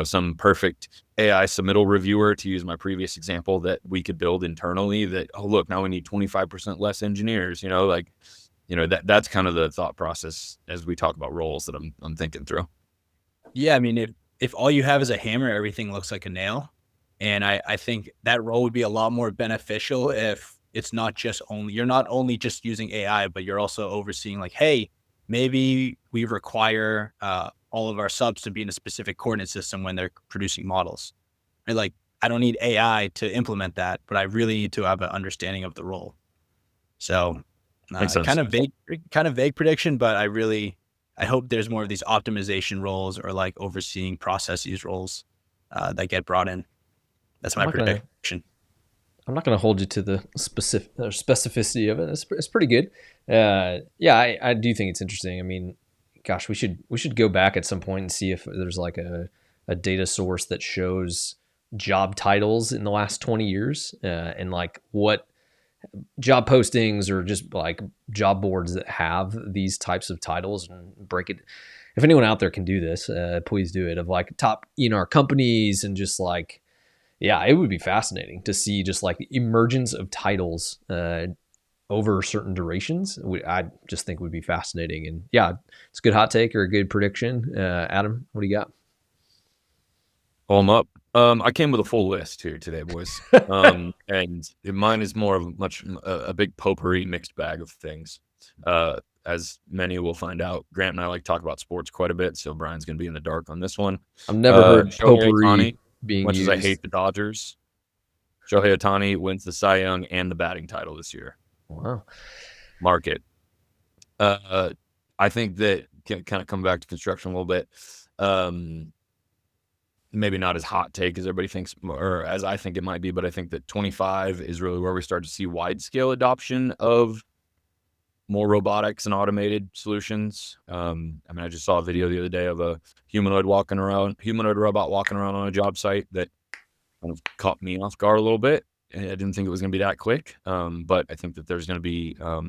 some perfect AI submittal reviewer, to use my previous example, that we could build internally that, oh look, now we need 25% less engineers? That's kind of the thought process as we talk about roles that I'm thinking through. Yeah, I mean, if all you have is a hammer, everything looks like a nail. And I think that role would be a lot more beneficial if it's not just you're not only just using AI, but you're also overseeing like, hey, maybe we require all of our subs to be in a specific coordinate system when they're producing models. Right? Like, I don't need AI to implement that, but I really need to have an understanding of the role. So Makes sense. kind of vague prediction, but I hope there's more of these optimization roles or like overseeing processes roles that get brought in. That's my prediction. I'm not going to hold you to the specificity of it. It's pretty good. I do think it's interesting. I mean, gosh, we should go back at some point and see if there's like a data source that shows job titles in the last 20 years and like what job postings or just like job boards that have these types of titles, and break it. If anyone out there can do this, please do it, of like top ENR companies, and just like, yeah, it would be fascinating to see just like the emergence of titles over certain durations. I just think would be fascinating. And yeah, it's a good hot take or a good prediction. Adam, what do you got? Oh, I'm up. I came with a full list here today, boys. And mine is more of a big potpourri mixed bag of things. As many will find out, Grant and I like to talk about sports quite a bit, so Brian's going to be in the dark on this one. I've never heard Shohei potpourri Ohtani, being much used. as I hate the Dodgers, Shohei Ohtani wins the Cy Young and the batting title this year. Wow. Mark it. I think that can kind of come back to construction a little bit. Maybe not as hot take as everybody thinks, or as I think it might be, but I think that 25 is really where we start to see wide scale adoption of more robotics and automated solutions. I just saw a video the other day of a humanoid robot walking around on a job site that kind of caught me off guard a little bit. I didn't think it was going to be that quick, but I think that there's going to be a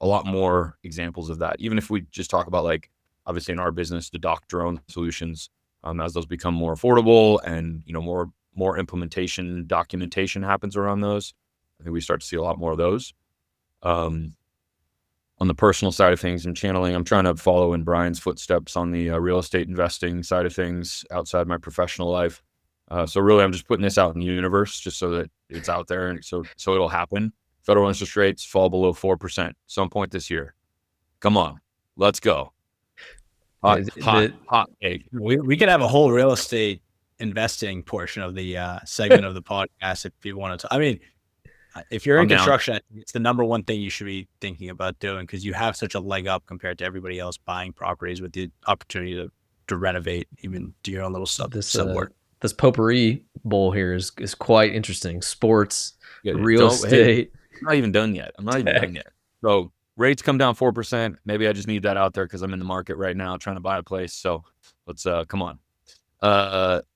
lot more examples of that. Even if we just talk about, like, obviously in our business, the dock drone solutions, as those become more affordable and more implementation documentation happens around those, I think we start to see a lot more of those. On the personal side of things and channeling, I'm trying to follow in Brian's footsteps on the real estate investing side of things outside my professional life. So really, I'm just putting this out in the universe just so that it's out there, and so it'll happen. Federal interest rates fall below 4% some point this year. Come on, let's go. Hot take. We could have a whole real estate investing portion of the segment of the podcast if you wanted to. I mean, if you're in construction, it's the number one thing you should be thinking about doing, because you have such a leg up compared to everybody else buying properties with the opportunity to renovate, even do your own little sub work. This potpourri bowl here is quite interesting. Sports, real estate. I'm not even done yet. So rates come down 4%. Maybe I just need that out there because I'm in the market right now trying to buy a place. So let's come on.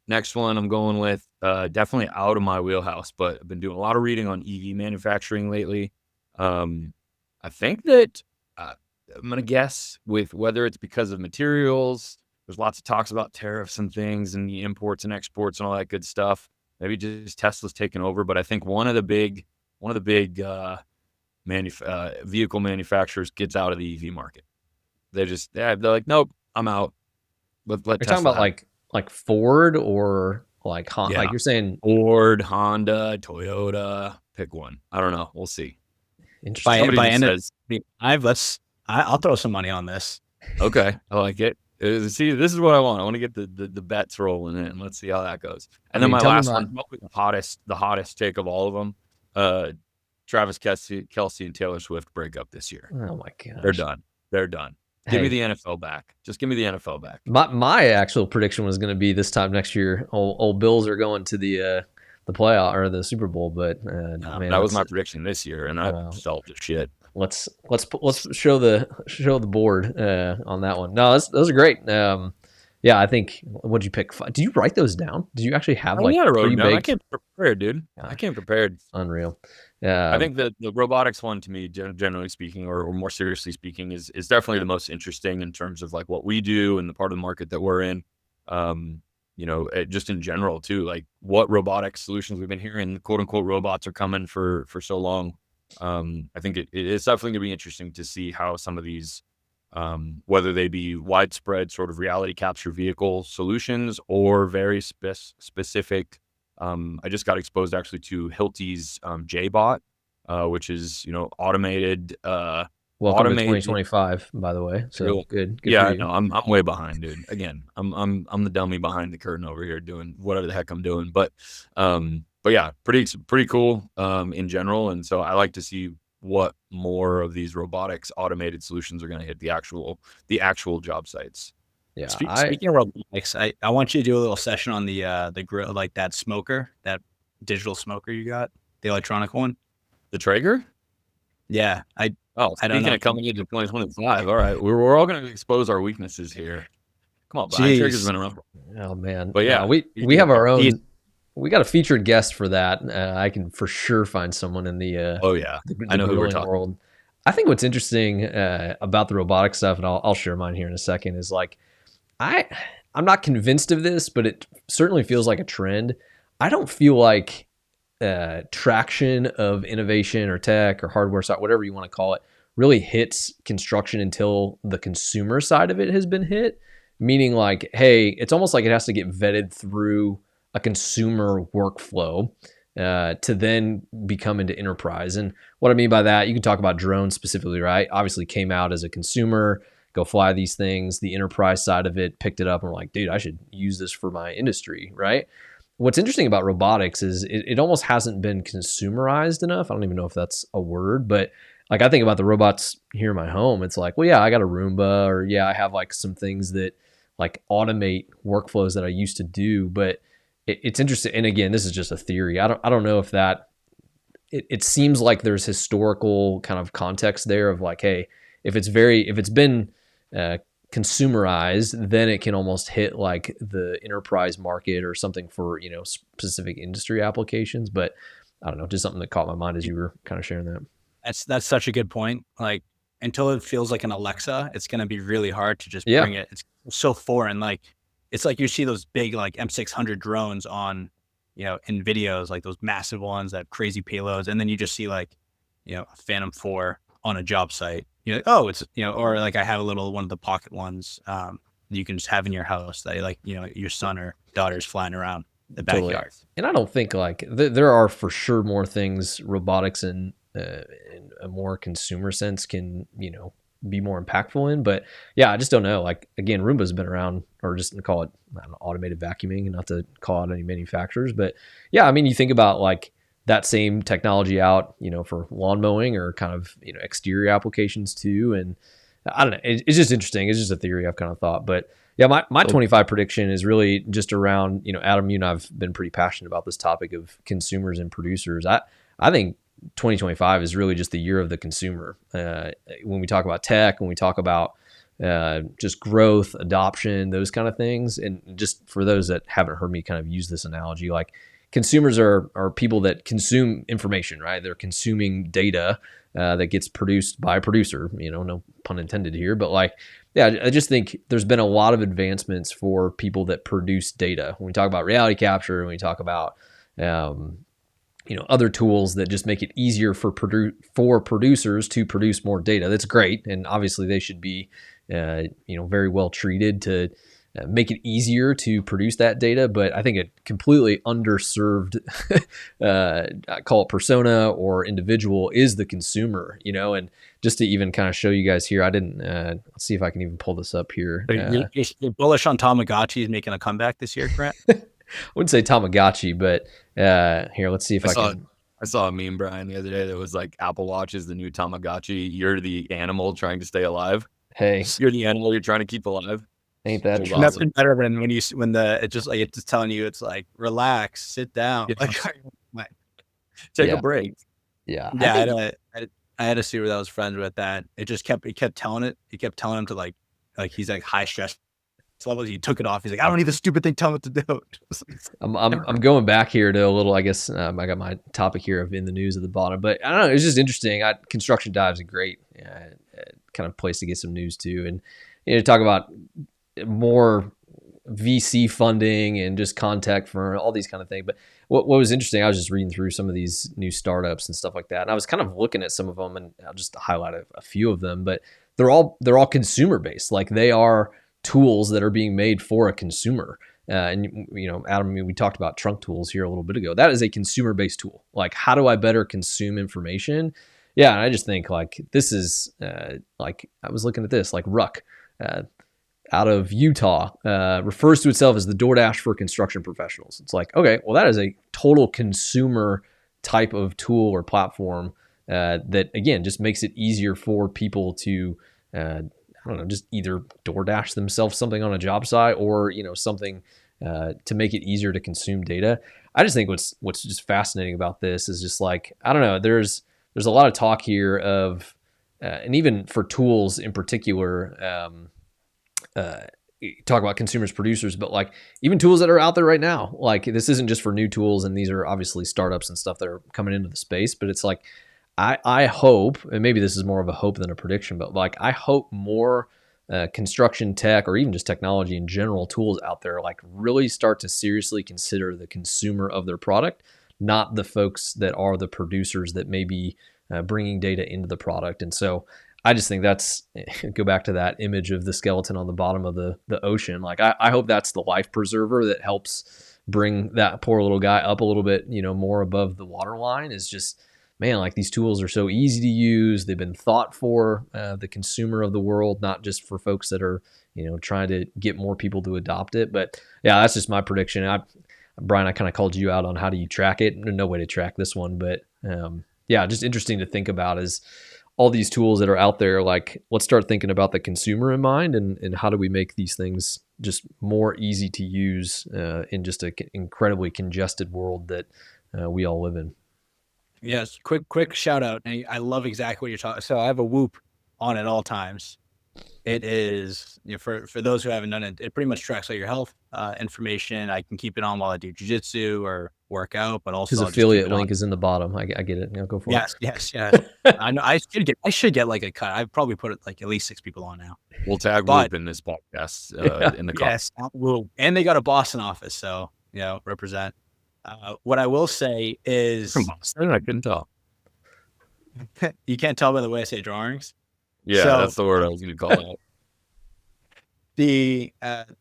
Next one I'm going with, definitely out of my wheelhouse, but I've been doing a lot of reading on EV manufacturing lately. I think that I'm going to guess with whether it's because of materials. There's lots of talks about tariffs and things and the imports and exports and all that good stuff. Maybe just Tesla's taking over, but I think one of the big vehicle manufacturers gets out of the EV market. They're like, nope, I'm out. Let You're Tesla talking about have it. like Ford or like Honda? Yeah. Like you're saying, Ford, Honda, Toyota, pick one. I don't know. We'll see. interesting. Somebody By just end of says, I'll throw some money on this. okay, I like it. See, this is what I want. I want to get the bets rolling in. Let's see how that goes. And then my tell me last about- one, probably the hottest take of all of them. Travis Kelce and Taylor Swift break up this year. Oh my gosh. They're done. Give me Hey. the NFL back. Just give me the NFL back. My actual prediction was going to be this time next year. Old Bills are going to the playoff or the Super Bowl, but man, That was my prediction this year, and I felt the shit. Let's show the board on that one. No, those are great. Yeah, I think. What'd you pick? Did you write those down? Did you actually have like I wrote them down. I pre-baked? came prepared, dude. Yeah. I came prepared. Unreal. I think the robotics one, to me, generally speaking, or more seriously speaking, is definitely the most interesting in terms of like what we do and the part of the market that we're in. Just in general too, like what robotics solutions we've been hearing, quote unquote, robots are coming for so long. I think it's definitely gonna be interesting to see how some of these, whether they be widespread sort of reality capture vehicle solutions or very specific. I just got exposed actually to Hilti's JBot, which is automated. Welcome to automated- 2025, by the way. So Cool. good. Yeah, for you. no, I'm way behind, dude. Again, I'm the dummy behind the curtain over here doing whatever the heck I'm doing. But yeah, pretty cool in general. And so I like to see what more of these robotics automated solutions are going to hit the actual job sites. Yeah. Speaking of robotics, I want you to do a little session on the grill, like that smoker, that digital smoker you got, the electronic one. The Traeger? Yeah, I don't Speaking know. of coming into 2025, all right, we're all going to expose our weaknesses here. Come on, Brian. Jeez. Traeger's been around. Oh man. But yeah, we have our own. He's- We got a featured guest for that. I can for sure find someone in the. Oh yeah, the I know who we're grilling talking. world. I think what's interesting about the robotic stuff, and I'll share mine here in a second, is like I'm not convinced of this, but it certainly feels like a trend. I don't feel like traction of innovation or tech or hardware side, whatever you want to call it, really hits construction until the consumer side of it has been hit. Meaning like, hey, it's almost like it has to get vetted through a consumer workflow to then become into enterprise. And what I mean by that, you can talk about drones specifically, right? Obviously came out as a consumer, go fly these things. The enterprise side of it picked it up and were like, dude, I should use this for my industry, right? What's interesting about robotics is it almost hasn't been consumerized enough. I don't even know if that's a word, but like I think about the robots here in my home. It's like, well, yeah, I got a Roomba, or yeah, I have like some things that like automate workflows that I used to do, but it's interesting. And again, this is just a theory. I don't know if that, it seems like there's historical kind of context there of like, hey, if it's been consumerized, then it can almost hit like the enterprise market or something for, specific industry applications. But I don't know, just something that caught my mind as you were kind of sharing that. That's such a good point. Like until it feels like an Alexa, it's going to be really hard to just Yeah. bring it. It's so foreign. Like it's like you see those big like M600 drones on, in videos, like those massive ones that have crazy payloads, and then you just see like, a Phantom 4 on a job site. You're like, oh, it's or like I have a little one of the pocket ones you can just have in your house that like your son or daughter's flying around the Totally. backyard. And I don't think like there are for sure more things robotics in a more consumer sense can, be more impactful in. But yeah, I just don't know. Like again, Roomba's been around, or just to call it automated vacuuming, and not to call out any manufacturers. But yeah, I mean, you think about like that same technology out, for lawn mowing or kind of, exterior applications too. And I don't know, it's just interesting. It's just a theory I've kind of thought. But yeah, my 25 prediction is really just around, Adam, you and I've been pretty passionate about this topic of consumers and producers. I think 2025 is really just the year of the consumer. When we talk about tech, when we talk about just growth, adoption, those kind of things. And just for those that haven't heard me kind of use this analogy, like consumers are people that consume information, right? They're consuming data that gets produced by a producer, no pun intended here, but like, yeah, I just think there's been a lot of advancements for people that produce data. When we talk about reality capture, when we talk about, other tools that just make it easier for producers to produce more data. That's great. And obviously they should be, very well treated to make it easier to produce that data. But I think a completely underserved, I call it persona or individual, is the consumer, and just to even kind of show you guys here, I didn't, let's see if I can even pull this up here. You're bullish on Tamagotchi making a comeback this year, Grant? I wouldn't say Tamagotchi, but here, let's see if I can. I saw a meme, Brian, the other day that was like, Apple Watch is the new Tamagotchi. You're the animal trying to stay alive. Hey, you're the animal you're trying to keep alive. Ain't that true? Nothing better than when it's just like, it's telling you, it's like, relax, sit down, take a break. Yeah. I had to see where that was friends with that. He kept telling him to like he's like high stress levels. He took it off. He's like, I don't need this stupid thing. Tell me what to do. I'm going back here to a little, I guess, I got my topic here of in the news at the bottom, but I don't know. It's just interesting. Construction Dive's a great kind of place to get some news too. And, talk about more VC funding and just contact for all these kind of things. But what was interesting, I was just reading through some of these new startups and stuff like that. And I was kind of looking at some of them, and I'll just highlight a few of them, but they're all consumer based. Like they are tools that are being made for a consumer. And, Adam, we talked about trunk tools here a little bit ago. That is a consumer based tool. Like, how do I better consume information? Yeah. And I just think like, this is like, I was looking at this, like Ruck, out of Utah, refers to itself as the DoorDash for construction professionals. It's like, okay, well, that is a total consumer type of tool or platform that, again, just makes it easier for people to, just either DoorDash themselves something on a job site or, something to make it easier to consume data. I just think what's just fascinating about this is just like, I don't know, there's a lot of talk here of, and even for tools in particular, talk about consumers, producers, but like even tools that are out there right now, like this isn't just for new tools, and these are obviously startups and stuff that are coming into the space, but it's like, I hope, and maybe this is more of a hope than a prediction, but like I hope more construction tech or even just technology in general tools out there like really start to seriously consider the consumer of their product, not the folks that are the producers that may be bringing data into the product. And so I just think that's, go back to that image of the skeleton on the bottom of the ocean. Like I hope that's the life preserver that helps bring that poor little guy up a little bit, more above the waterline. Is just, man, like these tools are so easy to use. They've been thought for the consumer of the world, not just for folks that are, trying to get more people to adopt it. But yeah, that's just my prediction. Brian, I kind of called you out on how do you track it. No way to track this one, but yeah, just interesting to think about is all these tools that are out there. Like, let's start thinking about the consumer in mind, and how do we make these things just more easy to use in just an incredibly congested world that we all live in. Yes, quick shout out. And I love exactly what you're talking. So I have a Whoop on at all times. It is, for those who haven't done it, it pretty much tracks all your health information. I can keep it on while I do jiu-jitsu or work out, but also his affiliate link is in the bottom. I get it. Go for it. Yes. I know. I should get like a cut. I've probably put at least 6 people on now. We'll tag Whoop in this podcast in the yes, Whoop. And they got a Boston office, so represent. What I will say is, from Boston, I couldn't tell. You can't tell by the way I say drawings. Yeah, that's the word I was going to call it.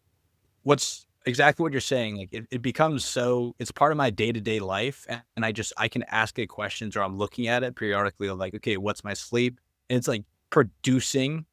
What's exactly what you're saying. Like it becomes so, it's part of my day-to-day life. And I can ask it questions, or I'm looking at it periodically of like, okay, what's my sleep? And it's like producing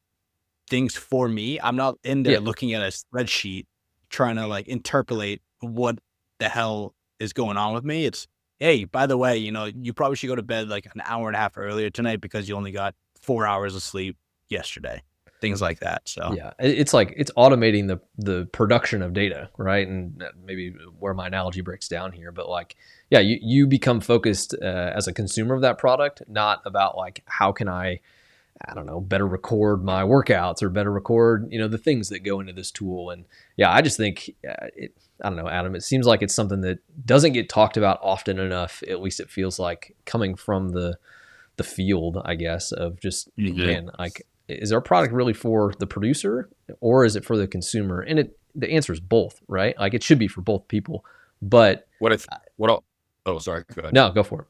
things for me. I'm not in there looking at a spreadsheet, trying to like interpolate what the hell is going on with me. It's, hey, by the way, you probably should go to bed like an hour and a half earlier tonight because you only got 4 hours of sleep yesterday. things like that. So Yeah, it's like it's automating the production of data, right? And maybe where my analogy breaks down here, but like, yeah, you become focused as a consumer of that product, not about like how can I don't know, better record my workouts or better record, the things that go into this tool. And yeah, I just think I don't know, Adam, it seems like it's something that doesn't get talked about often enough. At least it feels like coming from the field, I guess, of just, man, like, is our product really for the producer or is it for the consumer? And the answer is both, right? Like it should be for both people, but sorry, go ahead. No, go for it.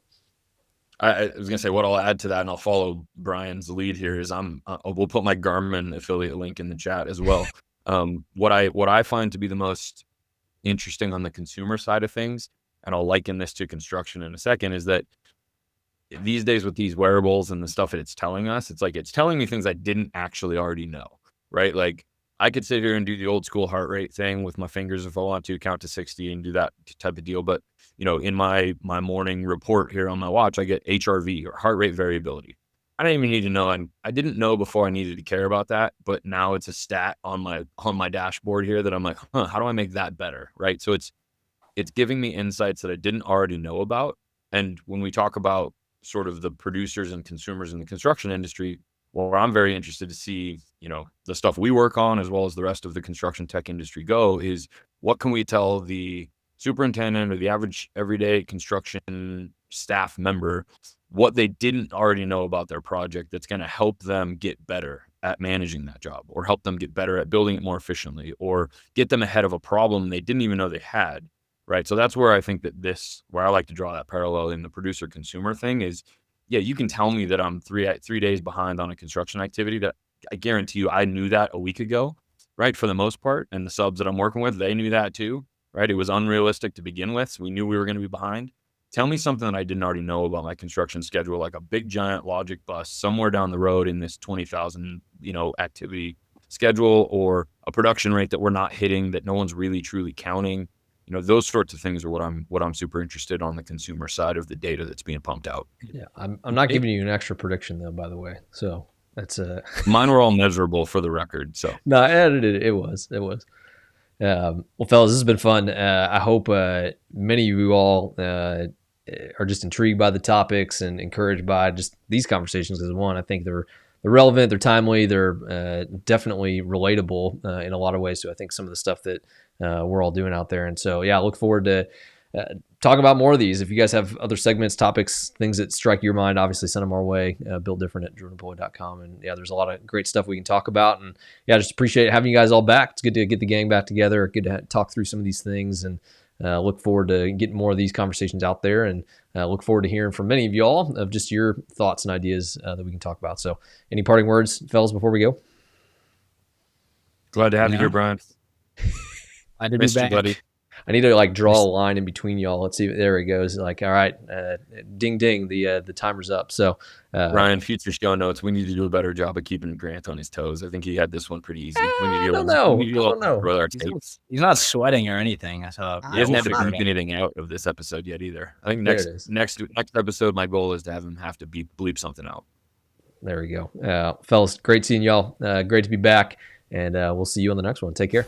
I was gonna say what I'll add to that, and I'll follow Brian's lead here. Is we'll put my Garmin affiliate link in the chat as well. What I find to be the most interesting on the consumer side of things, and I'll liken this to construction in a second, is that these days with these wearables and the stuff that it's telling us, it's like it's telling me things I didn't actually already know, right? Like I could sit here and do the old school heart rate thing with my fingers if I want to, count to 60 and do that type of deal, but in my morning report here on my watch, I get HRV or heart rate variability. I don't even need to know. And I didn't know before I needed to care about that, but now it's a stat on my dashboard here that I'm like, how do I make that better? Right. So it's giving me insights that I didn't already know about. And when we talk about sort of the producers and consumers in the construction industry, where I'm very interested to see, the stuff we work on, as well as the rest of the construction tech industry go, is what can we tell the superintendent or the average everyday construction staff member what they didn't already know about their project that's going to help them get better at managing that job, or help them get better at building it more efficiently, or get them ahead of a problem they didn't even know they had, right? So that's where I think that where I like to draw that parallel in the producer consumer thing is, yeah, you can tell me that I'm 3 days behind on a construction activity that I guarantee you I knew that a week ago, right? For the most part. And the subs that I'm working with, they knew that too, right? It was unrealistic to begin with. So we knew we were going to be behind. Tell me something that I didn't already know about my construction schedule, like a big giant logic bus somewhere down the road in this 20,000, activity schedule, or a production rate that we're not hitting, that no one's really truly counting. Those sorts of things are what I'm super interested on the consumer side of the data that's being pumped out. Yeah, I'm not giving you an extra prediction though, by the way. So that's mine were all measurable for the record. So no, it was. Well, fellas, this has been fun. I hope many of you all are just intrigued by the topics and encouraged by just these conversations. Because one, I think they're relevant, they're timely, they're definitely relatable in a lot of ways. So I think some of the stuff that we're all doing out there. And so, yeah, I look forward to talking about more of these. If you guys have other segments, topics, things that strike your mind, obviously send them our way. builddifferent@jordanpoy.com. And yeah, there's a lot of great stuff we can talk about. And yeah, just appreciate having you guys all back. It's good to get the gang back together. Good to talk through some of these things, and look forward to getting more of these conversations out there. And look forward to hearing from many of y'all of just your thoughts and ideas that we can talk about. So any parting words, fellas, before we go? Glad to have you here, Brian. I did be back. You, buddy. I need to draw a line in between y'all. Let's see. There it goes. All right, ding ding. The timer's up. So Ryan, future show notes. We need to do a better job of keeping Grant on his toes. I think he had this one pretty easy. I don't know. He's not sweating or anything. So he hasn't had to bleep anything out of this episode yet either. I think next episode, my goal is to have him have to bleep something out. There we go. Fellas, great seeing y'all. Great to be back, and we'll see you on the next one. Take care.